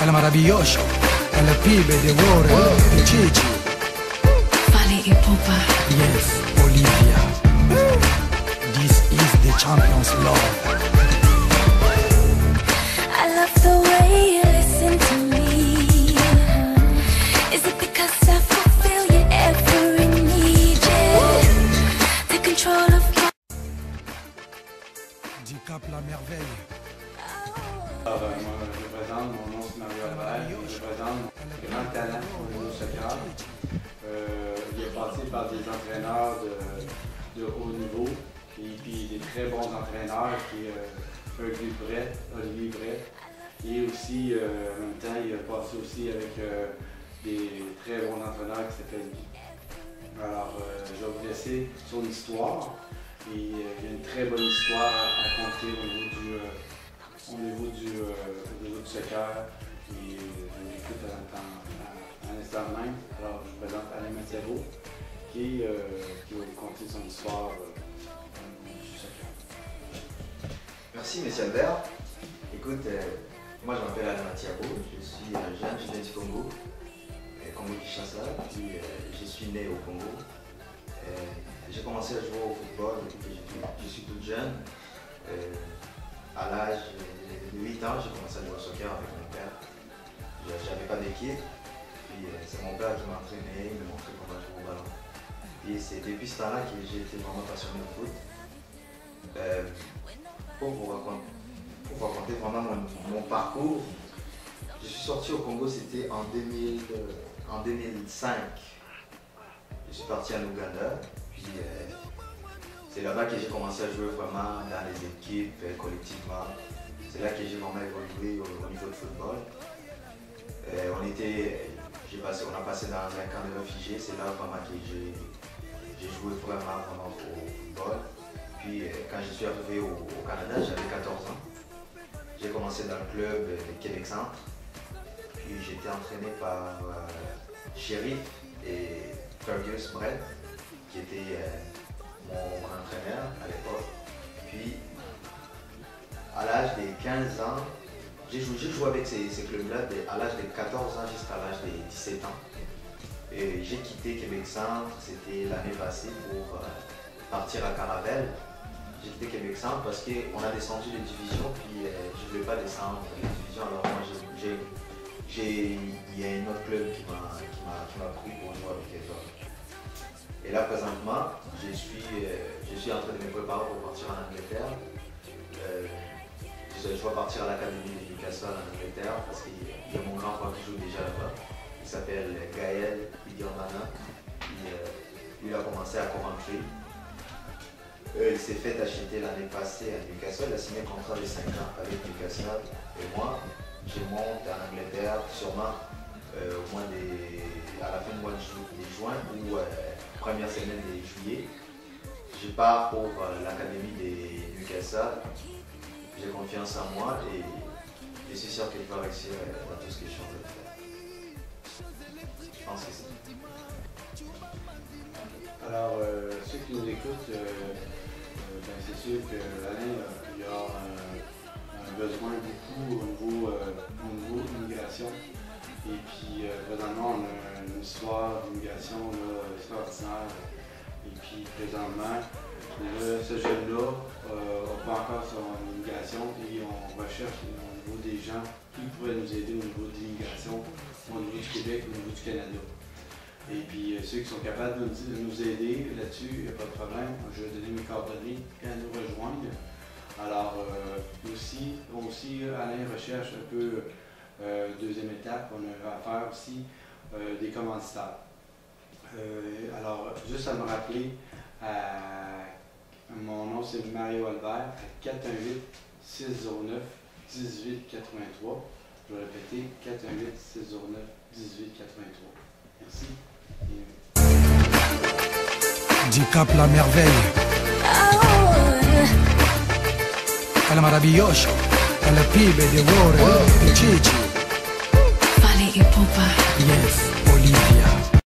El maravilloso, el pibe de Warren, de Chichi. Fali Ipupa. Yes, Olivia. This is the champion's love. I love the way you listen to me. Is it because I fulfill your every need? Yeah. Take control of my... Du Cap la merveille. Moi, je représente, mon nom c'est Mario Albert, je représente un grand talent au niveau du soccer. Il est passé par des entraîneurs de haut niveau et puis des très bons entraîneurs qui Olivier Bret, et aussi en même temps il est passé aussi avec des très bons entraîneurs qui s'appellent Guy. Alors je vais vous laisser son histoire et il y a une très bonne histoire à raconter au niveau du soccer et je l'écoute à l'instant même. Alors je vous présente Alain Mathiavo qui va vous conter son histoire du soccer. Merci M. Albert. Écoute, moi je m'appelle Alain Mathiavo, je suis jeune, je viens du Congo, Congo-Kinshasa, puis je suis né au Congo. J'ai commencé à jouer au football depuis que je suis toute jeune. À l'âge de 8 ans, j'ai commencé à jouer au soccer avec mon père. Je n'avais pas d'équipe, puis c'est mon père qui m'a entraîné, il m'a montré comment jouer au ballon. Et c'est depuis ce temps-là que j'ai été vraiment passionné de foot. Pour vous raconter vraiment mon parcours, je suis sorti au Congo, c'était en 2005. Je suis parti en Ouganda, puis c'est là-bas que j'ai commencé à jouer vraiment dans les équipes, collectivement. C'est là que j'ai vraiment évolué au niveau de football. On a passé dans un camp de réfugiés, c'est là vraiment que j'ai joué vraiment au football. Puis quand je suis arrivé au Canada, j'avais 14 ans. J'ai commencé dans le club de Québec Centre. Puis j'ai été entraîné par Sheriff et Fergus Brett, qui était mon entraîneur à l'époque. Puis à l'âge de 15 ans, j'ai joué avec ces clubs-là à l'âge de 14 ans jusqu'à l'âge de 17 ans. Et j'ai quitté Québec Centre, c'était l'année passée, pour partir à Caravelle. J'ai quitté Québec Centre parce qu'on a descendu les divisions, puis je ne voulais pas descendre les divisions. Alors moi, il y a un autre club qui m'a pris pour jouer avec les autres. Et là, présentement, je suis en train de me préparer pour partir en Angleterre. Je vais partir à l'académie de Newcastle en Angleterre parce qu'il y a mon grand frère qui joue déjà là-bas. Il s'appelle Gaël Idiomana. Il a commencé à Coventry. Il s'est fait acheter l'année passée à Newcastle. Il a signé un contrat de 5 ans avec Newcastle. Et moi, je monte en Angleterre sûrement à la fin du mois de juin ou première semaine de juillet. Je pars pour l'académie de Newcastle. J'ai confiance en moi et je suis sûr que je vais réussir dans tout ce que je suis en train de faire. Je pense que c'est tout. Alors, ceux qui nous écoutent, c'est sûr qu'Alain, il y a un besoin beaucoup au niveau d'immigration. Et puis, présentement, on a une histoire d'immigration extraordinaire. Et puis, présentement, ce jeune-là n'a pas encore son immigration et on recherche au niveau des gens qui pourraient nous aider au niveau de l'immigration, au niveau du Québec, au niveau du Canada. Et puis ceux qui sont capables de nous aider là-dessus, il n'y a pas de problème. Je vais donner mes coordonnées à nous rejoindre. Alors aussi, Alain recherche un peu deuxième étape, on a à faire aussi des commanditaires. Alors, juste à me rappeler, mon nom c'est Mario Albert, à 418-609-1883. Je vais répéter, 418-609-1883. Merci. Du Cap la merveille. El maravilloso, el pibe de Warren, de Chichi. Fali Ipupa. Yes, Olivia.